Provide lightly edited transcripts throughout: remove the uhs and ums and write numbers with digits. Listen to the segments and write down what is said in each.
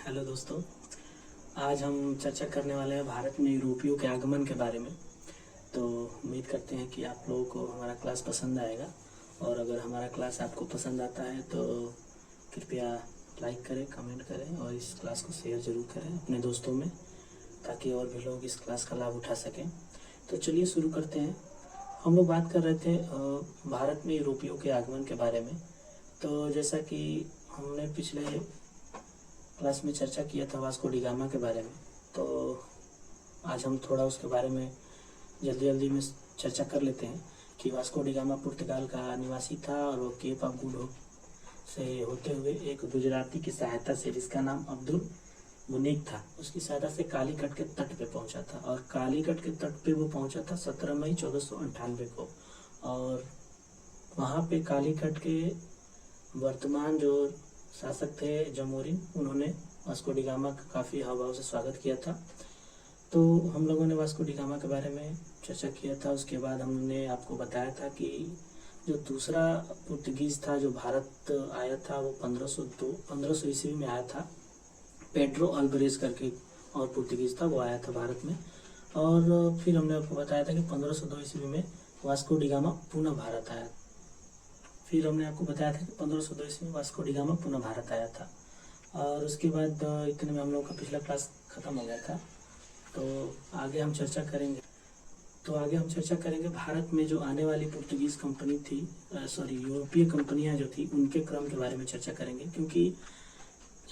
Hello दोस्तों, आज हम चर्चा करने वाले हैं भारत में यूरोपियों के आगमन के बारे में। तो उम्मीद करते हैं कि आप लोगों को हमारा क्लास पसंद आएगा, और अगर हमारा क्लास आपको पसंद आता है तो कृपया लाइक करें, कमेंट करें और इस क्लास को शेयर ज़रूर करें अपने दोस्तों में, ताकि और भी लोग इस क्लास का लाभ उठा सकें। तो चलिए शुरू करते हैं। हम लोग बात कर रहे थे भारत में यूरोपियों के आगमन के बारे में। तो जैसा कि हमने पिछले क्लास में चर्चा किया था वास्को डी गामा के बारे में, तो आज हम थोड़ा उसके बारे में जल्दी में चर्चा कर लेते हैं कि वास्को डी गामा पुर्तगाल का निवासी था और वो केप ऑफ गुड होप से होते हुए एक गुजराती की सहायता से, जिसका नाम अब्दुल मुनीक था, उसकी सहायता से कालीकट के तट पे पहुंचा था। और कालीकट के तट पे वो पहुंचा था 17 मई 1498 को। और वहाँ पे कालीकट के वर्तमान जो शासक थे जमोरिन, उन्होंने वास्को डी गामा का काफ़ी हावभाव से स्वागत किया था। तो हम लोगों ने वास्को डी गामा के बारे में चर्चा किया था। उसके बाद हमने आपको बताया था कि जो दूसरा पुर्तगीज़ था जो भारत आया था वो 1500 ईस्वी में आया था। पेड्रो अल्बरेज करके और पुर्तगीज़ था, वो आया था भारत में। और फिर हमने आपको बताया था कि 1502 ईस्वी में वास्को डी गामा पुनः भारत आया। फिर हमने आपको बताया था कि 1502 ईस्वी में वास्को डी गामा पुनः भारत आया था। और उसके बाद इतने में हम लोग का पिछला क्लास ख़त्म हो गया था। तो आगे हम चर्चा करेंगे भारत में जो आने वाली पुर्तगीज़ कंपनी थी, यूरोपीय कंपनियां जो थी, उनके क्रम के बारे में चर्चा करेंगे। क्योंकि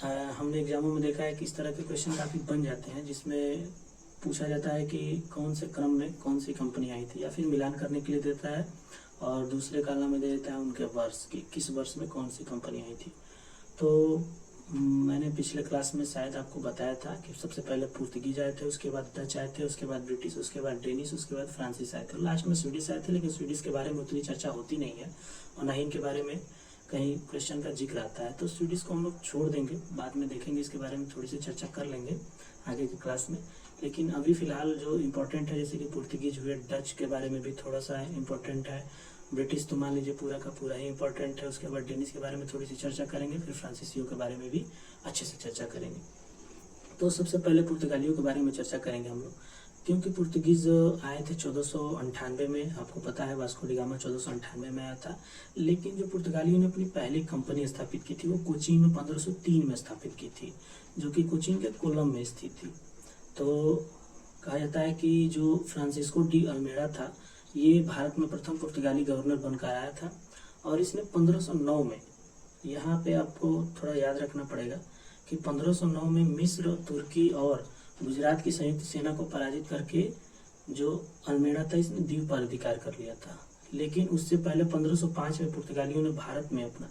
हमने एग्जामों में देखा है कि इस तरह के क्वेश्चन काफ़ी बन जाते हैं, जिसमें पूछा जाता है कि कौन से क्रम में कौन सी कंपनी आई थी, या फिर मिलान करने के लिए देता है और दूसरे कॉलम में दे देता है उनके वर्ष की, किस वर्ष में कौन सी कंपनी आई थी। तो मैंने पिछले क्लास में शायद आपको बताया था कि सबसे पहले पुर्तगीज आए थे, उसके बाद डच आए थे, उसके बाद ब्रिटिश, उसके बाद डेनिश, उसके बाद फ्रांसीस आए थे, लास्ट में स्वीडिश आए थे। लेकिन स्वीडिश के बारे में उतनी चर्चा होती नहीं है और ना ही इनके बारे में कहीं क्वेश्चन का जिक्र आता है। तो स्वीडिश को हम लोग छोड़ देंगे, बाद में देखेंगे, इसके बारे में थोड़ी सी चर्चा कर लेंगे आगे की क्लास में। लेकिन अभी फ़िलहाल जो इम्पोर्टेंट है, जैसे कि पुर्तगीज हुए, डच के बारे में भी थोड़ा सा इम्पोर्टेंट है, ब्रिटिश तो मान लीजिए पूरा का पूरा ही इम्पोर्टेंट है। उसके बाद डेनिश के बारे में थोड़ी सी चर्चा करेंगे, फिर फ्रांसीसियों के बारे में भी अच्छे से चर्चा करेंगे। तो सबसे पहले पुर्तगालियों के बारे में चर्चा करेंगे हम लोग, क्योंकि पुर्तगीज आए थे 1498 में। आपको पता है वास्को डी गामा 1498 में आया था। लेकिन जो पुर्तगालियों ने अपनी पहली कंपनी स्थापित की थी वो कोचीन में 1503 में स्थापित की थी, जो कि कोचीन के कोलम में स्थित थी। तो कहा जाता है कि जो फ्रांसिस्को डी अल्मेड़ा था, ये भारत में प्रथम पुर्तगाली गवर्नर बनकर आया था। और इसने 1509 में, यहाँ पे आपको थोड़ा याद रखना पड़ेगा कि 1509 में मिस्र, तुर्की और गुजरात की संयुक्त सेना को पराजित करके जो अल्मेड़ा था, इसने द्वीप पर अधिकार कर लिया था। लेकिन उससे पहले 1505 में पुर्तगालियों ने भारत में अपना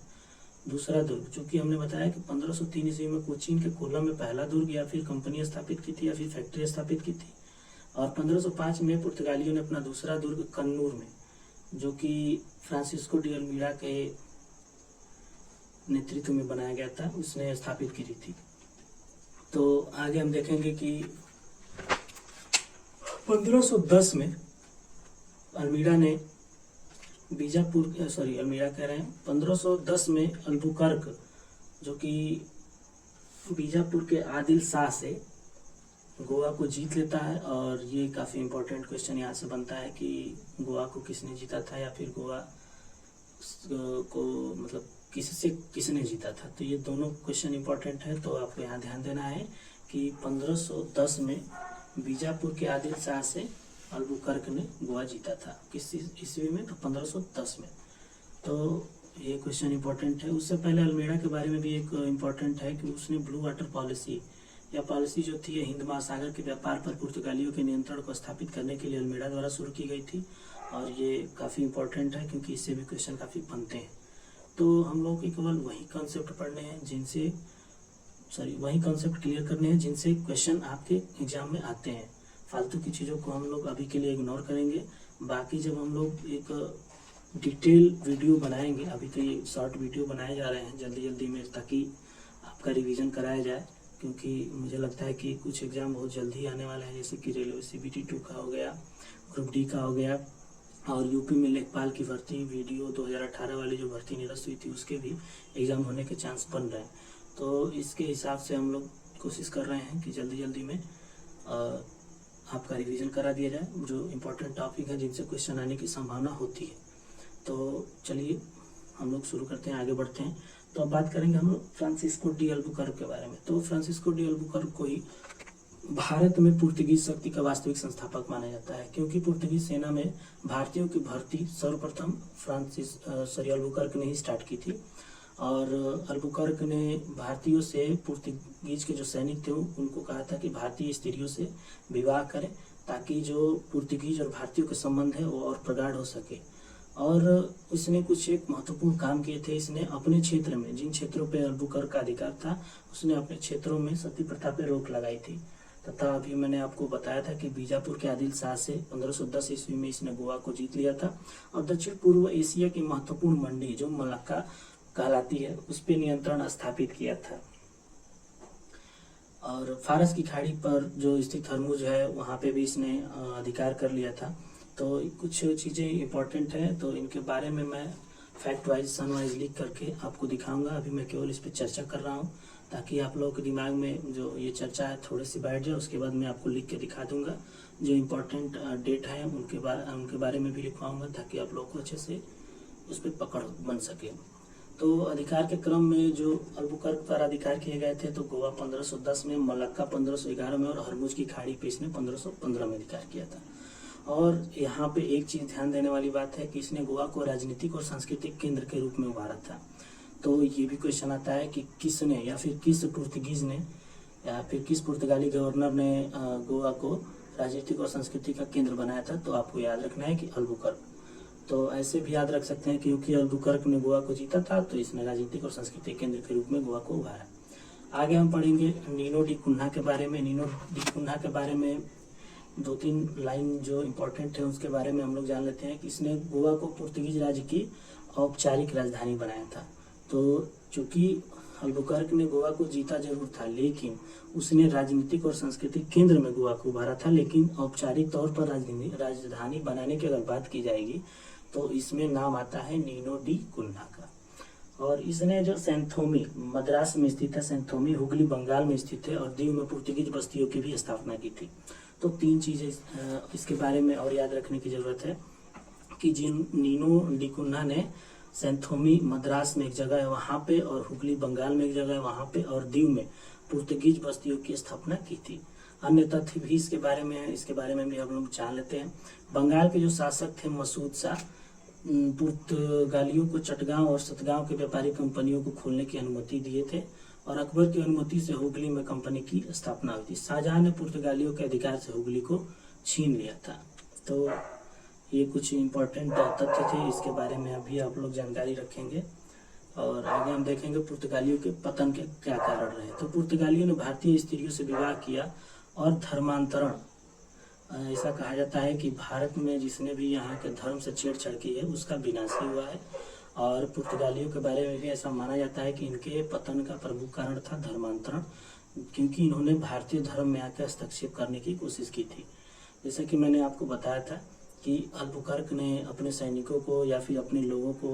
दूसरा दुर्ग, चूँकि हमने बताया कि 1503 ईस्वी में कोचीन के कोलम में पहला दुर्ग या फिर कंपनी स्थापित की थी या फिर फैक्ट्री स्थापित की थी, और 1505 में पुर्तगालियों ने अपना दूसरा दुर्ग कन्नूर में, जो कि फ्रांसिस्को डी अल्मीड़ा के नेतृत्व में बनाया गया था, उसने स्थापित की थी। तो आगे हम देखेंगे कि 1510 में अल्मीड़ा ने अल्मीड़ा कह रहे हैं, 1510 में अल्बुकर्क, जो कि बीजापुर के आदिल शाह से गोवा को जीत लेता है। और ये काफ़ी इम्पोर्टेंट क्वेश्चन यहाँ से बनता है कि गोवा को किसने जीता था, या फिर गोवा को मतलब किसने जीता था। तो ये दोनों क्वेश्चन इम्पोर्टेंट है, तो आपको यहाँ ध्यान देना है कि 1510 में बीजापुर के आदिल शाह से अल्बुकर्क ने गोवा जीता था। किस ईस्वी में? तो 1510 में। तो ये क्वेश्चन इम्पोर्टेंट है। उससे पहले अल्मेड़ा के बारे में भी एक इम्पोर्टेंट है कि उसने ब्लू वाटर पॉलिसी, यह पॉलिसी जो थी हिंद महासागर के व्यापार पर पुर्तगालियों के नियंत्रण को स्थापित करने के लिए अल्मेड़ा द्वारा शुरू की गई थी। और ये काफ़ी इम्पोर्टेंट है क्योंकि इससे भी क्वेश्चन काफ़ी बनते हैं। तो हम लोग को केवल वही कॉन्सेप्ट पढ़ने हैं वही कॉन्सेप्ट क्लियर करने हैं जिनसे क्वेश्चन आपके एग्जाम में आते हैं। फालतू की चीज़ों को हम लोग अभी के लिए इग्नोर करेंगे। बाकी जब हम लोग एक डिटेल वीडियो बनाएंगे, अभी तो ये शॉर्ट वीडियो बनाए जा रहे हैं जल्दी में, ताकि आपका रिवीजन कराया जाए। क्योंकि मुझे लगता है कि कुछ एग्ज़ाम बहुत जल्दी आने वाले हैं, जैसे कि रेलवे CBT 2 का हो गया, ग्रुप D का हो गया, और यूपी में लेखपाल की भर्ती वीडियो 2018 वाली जो भर्ती निरस्त हुई थी उसके भी एग्ज़ाम होने के चांस बन रहे हैं। तो इसके हिसाब से हम लोग कोशिश कर रहे हैं कि जल्दी जल्दी में आपका रिवीजन करा दिया जाए, जो इम्पोर्टेंट टॉपिक है जिनसे क्वेश्चन आने की संभावना होती है। तो चलिए हम लोग शुरू करते हैं, आगे बढ़ते हैं। तो अब बात करेंगे हम लोग फ्रांसिस्को डी अल्बुकर्क के बारे में। तो फ्रांसिस्को डी अल्बुकर्क को ही भारत में पुर्तगीज शक्ति का वास्तविक संस्थापक माना जाता है, क्योंकि पुर्तगीज सेना में भारतीयों की भर्ती सर्वप्रथम अल्बुकर्क ने ही स्टार्ट की थी। और अल्बुकर्क ने भारतीयों से, पुर्तगीज के जो सैनिक थे उनको कहा था कि भारतीय स्त्रियों से विवाह करें, ताकि जो पुर्तगीज और भारतीयों के संबंध है वो और प्रगाढ़ हो सके। और उसने कुछ एक महत्वपूर्ण काम किए थे। इसने अपने क्षेत्र में, जिन क्षेत्रों पे अल्बुकर्क का अधिकार था, उसने अपने क्षेत्रों में सती प्रथा पे रोक लगाई थी। तथा अभी मैंने आपको बताया था कि बीजापुर के आदिल शाह से 1510 ईस्वी में इसने गोवा को जीत लिया था और दक्षिण पूर्व एशिया की महत्वपूर्ण मंडी जो मलक्का कहलाती है उस पर नियंत्रण स्थापित किया था। और फारस की खाड़ी पर जो स्थित हरमुज है वहाँ पे भी इसने अधिकार कर लिया था। तो कुछ चीज़ें इंपॉर्टेंट हैं, तो इनके बारे में मैं फैक्ट वाइज सन वाइज लिख करके आपको दिखाऊंगा। अभी मैं केवल इस पर चर्चा कर रहा हूँ ताकि आप लोगों के दिमाग में जो ये चर्चा है थोड़ी सी बैठ जाए। उसके बाद मैं आपको लिख के दिखा दूंगा, जो इम्पोर्टेंट डेट है उनके बारे में भी लिखवाऊंगा, ताकि आप लोग को अच्छे से उस पर पकड़ बन सके। तो अधिकार के क्रम में जो अल्बुकर्क द्वारा अधिकार किए गए थे, तो गोवा 1510 में, मलक्का 1511 में और हरमुज की खाड़ी पे इसने 1515 में अधिकार किया था। और यहाँ पे एक चीज ध्यान देने वाली बात है कि इसने गोवा को राजनीतिक और सांस्कृतिक केंद्र के रूप में उभारा था। तो ये भी क्वेश्चन आता है कि किसने या फिर किस पुर्तगीज ने या फिर किस पुर्तगाली गवर्नर ने गोवा को राजनीतिक और संस्कृति का केंद्र बनाया था। तो आपको याद रखना है कि अल्बुकर्क। तो ऐसे भी याद रख सकते हैं क्योंकि अल्बुकर्क ने गोवा को जीता था, तो इसने राजनीतिक और सांस्कृतिक केंद्र के रूप में गोवा को उभारा। आगे हम पढ़ेंगे नीनो डी कुन्हा के बारे में। नीनो डी कुन्हा के बारे में 2-3 लाइन जो इम्पोर्टेंट है उसके बारे में हम लोग जान लेते हैं कि इसने गोवा को पुर्तगीज राज्य की औपचारिक राजधानी बनाया था। तो चूंकि अल्बुकर्क ने गोवा को जीता जरूर था, लेकिन उसने राजनीतिक और सांस्कृतिक केंद्र में गोवा को उभारा था। लेकिन औपचारिक तौर पर राजधानी बनाने की अगर बात की जाएगी तो इसमें नाम आता है नीनो डी कुन्हा का। और इसने जो सैंथोमी मद्रास में स्थित है, सैंथोमी हुगली बंगाल में स्थित है, और दीव में पुर्तगीज बस्तियों की भी स्थापना की थी। तो 3 चीजें इसके बारे में और याद रखने की जरूरत है कि जिन नीनो डी कुन्हा ने सैंथोमी मद्रास में एक जगह है वहाँ पे, और हुगली बंगाल में एक जगह है वहाँ पे, और दीव में पुर्तगीज बस्तियों की स्थापना की थी। अन्य तथ्य भी इसके बारे में है, इसके बारे में भी हम लोग जान लेते हैं। बंगाल के जो शासक थे मसूद शाह, पुर्तगालियों को चटगांव और सतगांव के व्यापारिक कंपनियों को खोलने की अनुमति दिए थे, और अकबर की अनुमति से हुगली में कंपनी की स्थापना हुई थी। शाहजहां ने पुर्तगालियों के अधिकार से हुगली को छीन लिया था। तो ये कुछ इम्पोर्टेंट तथ्य थे, इसके बारे में अभी आप लोग जानकारी रखेंगे। और आगे हम देखेंगे पुर्तगालियों के पतन के क्या कारण रहे। तो पुर्तगालियों ने भारतीय स्त्रियों से विवाह किया और धर्मांतरण, ऐसा कहा जाता है कि भारत में जिसने भी यहाँ के धर्म से छेड़छाड़ की है उसका विनाश ही हुआ है। और पुर्तगालियों के बारे में भी ऐसा माना जाता है कि इनके पतन का प्रमुख कारण था धर्मांतरण, क्योंकि इन्होंने भारतीय धर्म में आकर हस्तक्षेप करने की कोशिश की थी। जैसा कि मैंने आपको बताया था कि अल्बुकर्क ने अपने सैनिकों को या फिर अपने लोगों को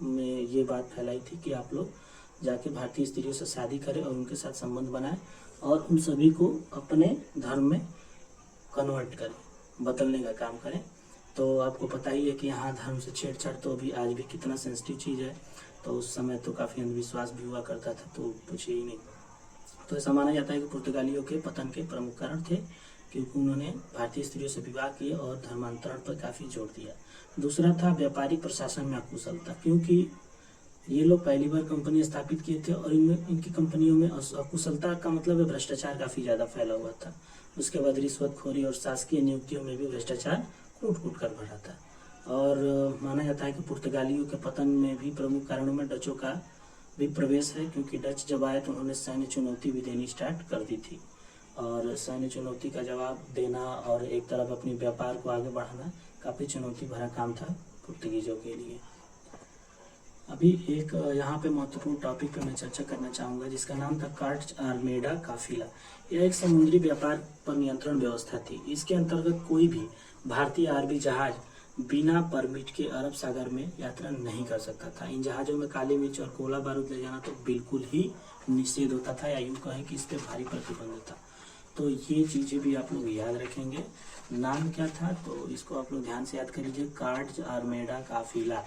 में ये बात फैलाई थी कि आप लोग जाके भारतीय स्त्रियों से शादी करें और उनके साथ संबंध बनाएं और उन सभी को अपने धर्म में कन्वर्ट करें, बदलने का काम करें। तो आपको पता ही है कि यहाँ धर्म से छेड़छाड़ तो अभी आज भी कितना सेंसिटिव चीज़ है। तो उस समय तो काफ़ी अंधविश्वास भी हुआ करता था, तो पूछिए ही नहीं। तो ऐसा माना जाता है कि पुर्तगालियों के पतन के प्रमुख कारण थे क्योंकि उन्होंने भारतीय स्त्रियों से विवाह किए और धर्मांतरण पर काफ़ी जोर दिया। दूसरा था व्यापारिक प्रशासन में अकुशलता, क्योंकि ये लोग पहली बार कंपनी स्थापित किए थे और इनकी कंपनियों में अकुशलता का मतलब है भ्रष्टाचार काफ़ी ज़्यादा फैला हुआ था। उसके बाद रिश्वतखोरी और शासकीय नियुक्तियों में भी भ्रष्टाचार कूट कर भरा था। और माना जाता है कि पुर्तगालियों के पतन में भी प्रमुख कारणों में डचों का भी प्रवेश है, क्योंकि डच जब आए तो उन्होंने सैन्य चुनौती भी देनी स्टार्ट कर दी थी। और सैन्य चुनौती का जवाब देना और एक तरफ अपने व्यापार को आगे बढ़ाना काफ़ी चुनौती भरा काम था पुर्तगीजों के लिए। अभी एक यहाँ पे महत्वपूर्ण टॉपिक पे मैं चर्चा करना चाहूँगा जिसका नाम था कार्ट्स आर्मेडा काफिला। यह एक समुद्री व्यापार पर नियंत्रण व्यवस्था थी। इसके अंतर्गत कोई भी भारतीय आरबी जहाज बिना परमिट के अरब सागर में यात्रा नहीं कर सकता था। इन जहाज़ों में काली मिर्च और कोला बारूद ले जाना तो बिल्कुल ही निषेध होता था, या यूँ कहें कि इस पर भारी प्रतिबंध था। तो ये चीज़ें भी आप लोग याद रखेंगे। नाम क्या था तो इसको आप लोग ध्यान से याद कर लीजिए, कार्ड्स आर्मेडा काफिला,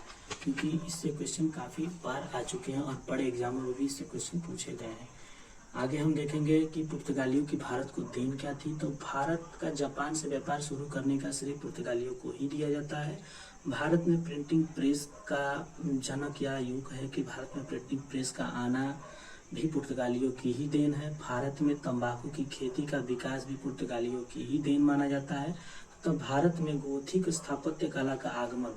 क्योंकि इससे क्वेश्चन काफ़ी बार आ चुके हैं और बड़े एग्जामों में भी इससे क्वेश्चन पूछे गए हैं। आगे हम देखेंगे कि पुर्तगालियों की भारत को देन क्या थी। तो भारत का जापान से व्यापार शुरू करने का श्रेय पुर्तगालियों को ही दिया जाता है। भारत में प्रिंटिंग प्रेस का जनक, या यूँ कहे कि भारत में प्रिंटिंग प्रेस का आना भी पुर्तगालियों की ही देन है। भारत में तंबाकू की खेती का विकास भी पुर्तगालियों की ही देन माना जाता है। तो भारत में गोथिक स्थापत्य कला का आगमन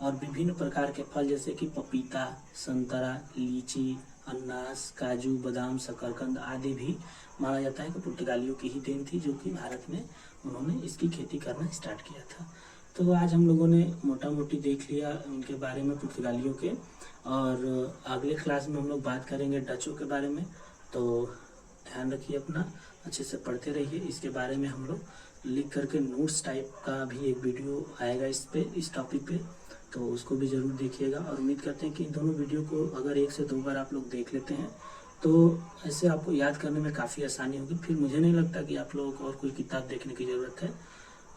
और विभिन्न प्रकार के फल जैसे कि पपीता, संतरा, लीची, अनानास, काजू, बादाम, शकरकंद आदि भी माना जाता है कि पुर्तगालियों की ही देन थी, जो कि भारत में उन्होंने इसकी खेती करना स्टार्ट किया था। तो आज हम लोगों ने मोटा मोटी देख लिया उनके बारे में, पुर्तगालियों के, और अगले क्लास में हम लोग बात करेंगे डचों के बारे में। तो ध्यान रखिए अपना, अच्छे से पढ़ते रहिए। इसके बारे में हम लोग लिख करके नोट्स टाइप का भी एक वीडियो आएगा इस टॉपिक पे, तो उसको भी ज़रूर देखिएगा। और उम्मीद करते हैं कि इन दोनों वीडियो को अगर 1 से 2 बार आप लोग देख लेते हैं तो ऐसे आपको याद करने में काफ़ी आसानी होगी। फिर मुझे नहीं लगता कि आप लोगों को और कोई किताब देखने की ज़रूरत है।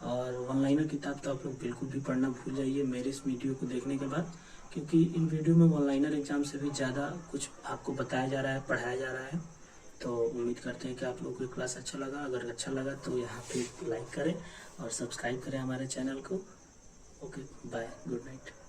और वन-लाइनर किताब तो आप लोग बिल्कुल भी पढ़ना भूल जाइए मेरे इस वीडियो को देखने के बाद, क्योंकि इन वीडियो में वन-लाइनर एग्जाम से भी ज़्यादा कुछ आपको बताया जा रहा है, पढ़ाया जा रहा है। तो उम्मीद करते हैं कि आप लोगों को क्लास अच्छा लगा। अगर अच्छा लगा तो यहाँ पे लाइक करें और सब्सक्राइब करें हमारे चैनल को। Okay, bye, good night.